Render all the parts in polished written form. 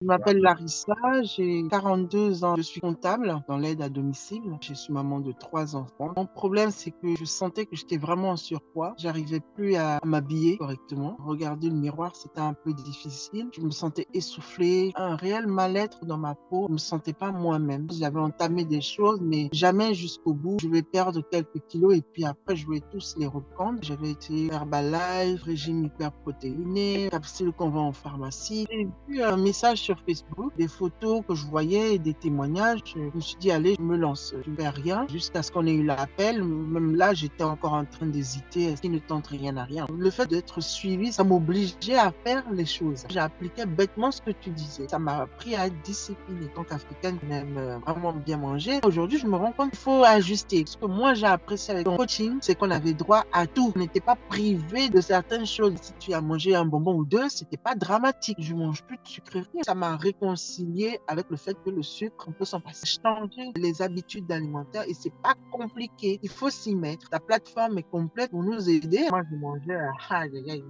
Je m'appelle Larissa, j'ai 42 ans. Je suis comptable dans l'aide à domicile. Je suis maman de 3 enfants. Mon problème, c'est que je sentais que j'étais vraiment en surpoids. J'arrivais plus à m'habiller correctement. Regarder le miroir, c'était un peu difficile. Je me sentais essoufflée, un réel mal-être dans ma peau. Je me sentais pas moi-même. J'avais entamé des choses, mais jamais jusqu'au bout. Je vais perdre quelques kilos et puis après, je vais tous les reprendre. J'avais été Herbalife, régime hyperprotéiné, capsule qu'on vend en pharmacie. J'ai vu un message sur Facebook, des photos que je voyais et des témoignages. Je me suis dit, allez, je me lance. Je ne fais rien jusqu'à ce qu'on ait eu l'appel. Même là, j'étais encore en train d'hésiter. Est-ce qu'il ne tente rien à rien? Le fait d'être suivi, ça m'obligeait à faire les choses. J'appliquais bêtement ce que tu disais. Ça m'a appris à être disciplinée. En tant qu'Africaine, qui aime vraiment bien manger. Aujourd'hui, je me rends compte qu'il faut ajuster. Ce que moi, j'ai apprécié avec ton coaching, c'est qu'on avait droit à tout. On n'était pas privé de certaines choses. Si tu as mangé un bonbon ou deux, c'était pas dramatique. Je mange plus de sucreries. Ça m'a réconcilié avec le fait que le sucre, on peut s'en passer. Changer les habitudes alimentaires et c'est pas compliqué. Il faut s'y mettre. La plateforme est complète pour nous aider. Moi, je mangeais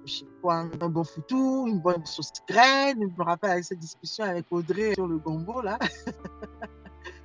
je sais quoi, un bon foutou, une bonne sauce graine. Je me rappelle avec cette discussion avec Audrey sur le gombo là.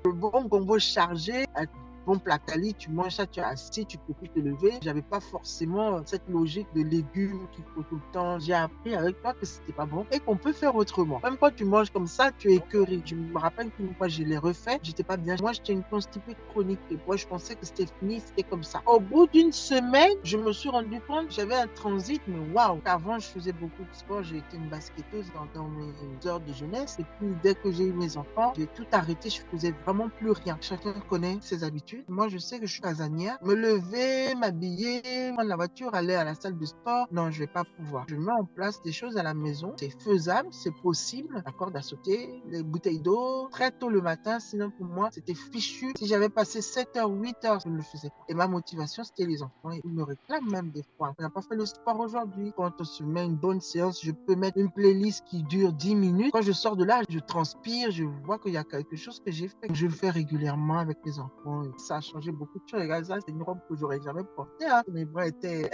Le bon gombo chargé avec bon plat quali, tu manges ça, tu es assis, tu peux plus te lever. J'avais pas forcément cette logique de légumes qu'il faut tout le temps. J'ai appris avec toi que c'était pas bon et qu'on peut faire autrement. Même quand tu manges comme ça, tu es écœuré. Je me rappelle qu'une fois, je l'ai refait, j'étais pas bien. Moi, j'étais une constipée chronique et moi, je pensais que c'était fini, c'était comme ça. Au bout d'une semaine, je me suis rendu compte que j'avais un transit, mais waouh! Avant, je faisais beaucoup de sport, j'ai été une basketteuse dans mes heures de jeunesse et puis dès que j'ai eu mes enfants, j'ai tout arrêté, je faisais vraiment plus rien. Chacun connaît ses habitudes. Moi, je sais que je suis casanière. Me lever, m'habiller, prendre la voiture, aller à la salle de sport, non, je vais pas pouvoir. Je mets en place des choses à la maison. C'est faisable, c'est possible. La corde à sauter, les bouteilles d'eau, très tôt le matin. Sinon, pour moi, c'était fichu. Si j'avais passé 7 heures, 8 heures, je ne le faisais pas. Et ma motivation, c'était les enfants. Ils me réclament même des fois. On n'a pas fait le sport aujourd'hui. Quand on se met une bonne séance, je peux mettre une playlist qui dure 10 minutes. Quand je sors de là, je transpire, je vois qu'il y a quelque chose que j'ai fait. Je le fais régulièrement avec les enfants. Et ça a changé beaucoup de choses. Regarde ça, c'est une robe que j'aurais jamais portée. Hein. Mes bras étaient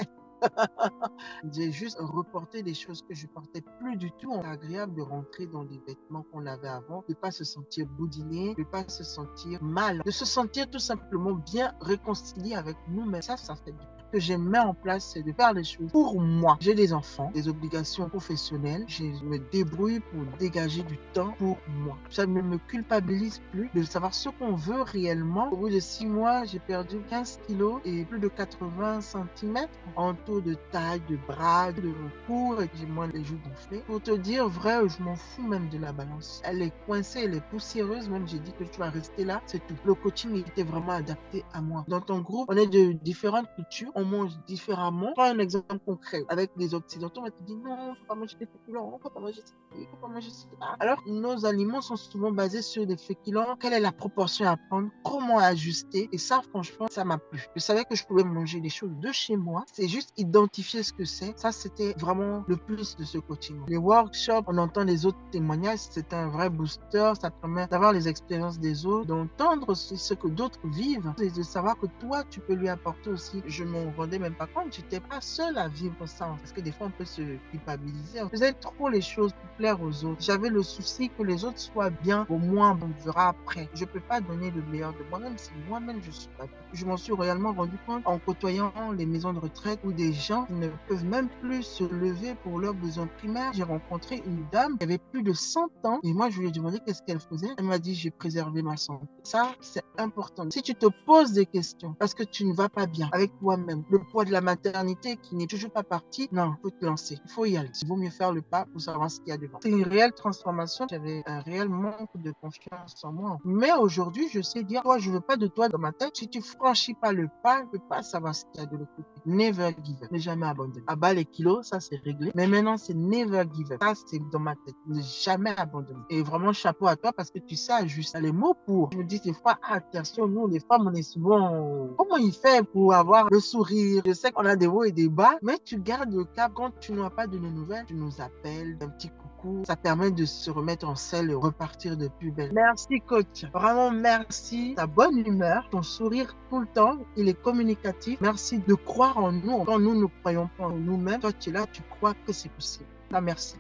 j'ai juste reporté des choses que je portais plus du tout. C'est agréable de rentrer dans des vêtements qu'on avait avant, de pas se sentir boudiné, de pas se sentir mal, de se sentir tout simplement bien réconcilié avec nous-mêmes. Ça fait du bien. Ce que je mets en place, c'est de faire les choses pour moi. J'ai des enfants, des obligations professionnelles. Je me débrouille pour dégager du temps pour moi. Ça ne me culpabilise plus de savoir ce qu'on veut réellement. Au bout de 6 mois, j'ai perdu 15 kilos et plus de 80 centimètres en taux de taille, de bras, de cours et j'ai moins les joues gonflées. Pour te dire vrai, je m'en fous même de la balance. Elle est coincée, elle est poussiéreuse. Même j'ai dit que tu vas rester là, c'est tout. Le coaching était vraiment adapté à moi. Dans ton groupe, on est de différentes cultures, on mange différemment. Prends un exemple concret. Avec les Occidentaux, on va te dire non, faut pas manger des féculents, faut pas manger ci, faut pas manger ça. Alors, nos aliments sont souvent basés sur des féculents. Quelle est la proportion à prendre? Comment ajuster? Et ça, franchement, ça m'a plu. Je savais que je pouvais manger des choses de chez moi. C'est juste identifier ce que c'est. Ça, c'était vraiment le plus de ce coaching. Les workshops, on entend les autres témoignages, c'est un vrai booster. Ça permet d'avoir les expériences des autres, d'entendre aussi ce que d'autres vivent et de savoir que toi, tu peux lui apporter aussi. Je m'en rendais même pas compte. J'étais pas seule à vivre ça. Parce que des fois, on peut se culpabiliser. On faisait trop les choses pour plaire aux autres. J'avais le souci que les autres soient bien. Au moins, on verra après. Je peux pas donner le meilleur de moi-même si moi-même je suis pas bien. Je m'en suis réellement rendu compte en côtoyant les maisons de retraite où des gens qui ne peuvent même plus se lever pour leurs besoins primaires. J'ai rencontré une dame qui avait plus de 100 ans et moi je lui ai demandé qu'est-ce qu'elle faisait. Elle m'a dit j'ai préservé ma santé. Ça, c'est important. Si tu te poses des questions parce que tu ne vas pas bien avec toi-même, le poids de la maternité qui n'est toujours pas parti, non, il faut te lancer. Il faut y aller. Il vaut mieux faire le pas pour savoir ce qu'il y a devant. C'est une réelle transformation. J'avais un réel manque de confiance en moi. Mais aujourd'hui, je sais dire, toi, je veux pas de toi dans ma tête. Si tu franchis pas le pas, je peux pas savoir ce qu'il y a de l'autre côté. Never give up. Ne jamais abandonner. À bas les kilos, ça c'est réglé. Mais maintenant, c'est never give up. Ça, c'est dans ma tête. Ne jamais abandonner. Et vraiment, chapeau à toi parce que tu sais ajuster les mots pour. Je me dis des fois, ah, attention, nous, les femmes, on est souvent, comment il fait pour avoir le sourire? Je sais qu'on a des hauts et des bas, mais tu gardes le cap. Quand tu n'as pas de nos nouvelles, tu nous appelles, un petit coucou. Ça permet de se remettre en selle et repartir de plus belle. Merci, coach. Vraiment, merci. Ta bonne humeur, ton sourire tout le temps, il est communicatif. Merci de croire en nous. Quand nous ne croyons pas en nous-mêmes, toi, tu es là, tu crois que c'est possible. Ah, merci.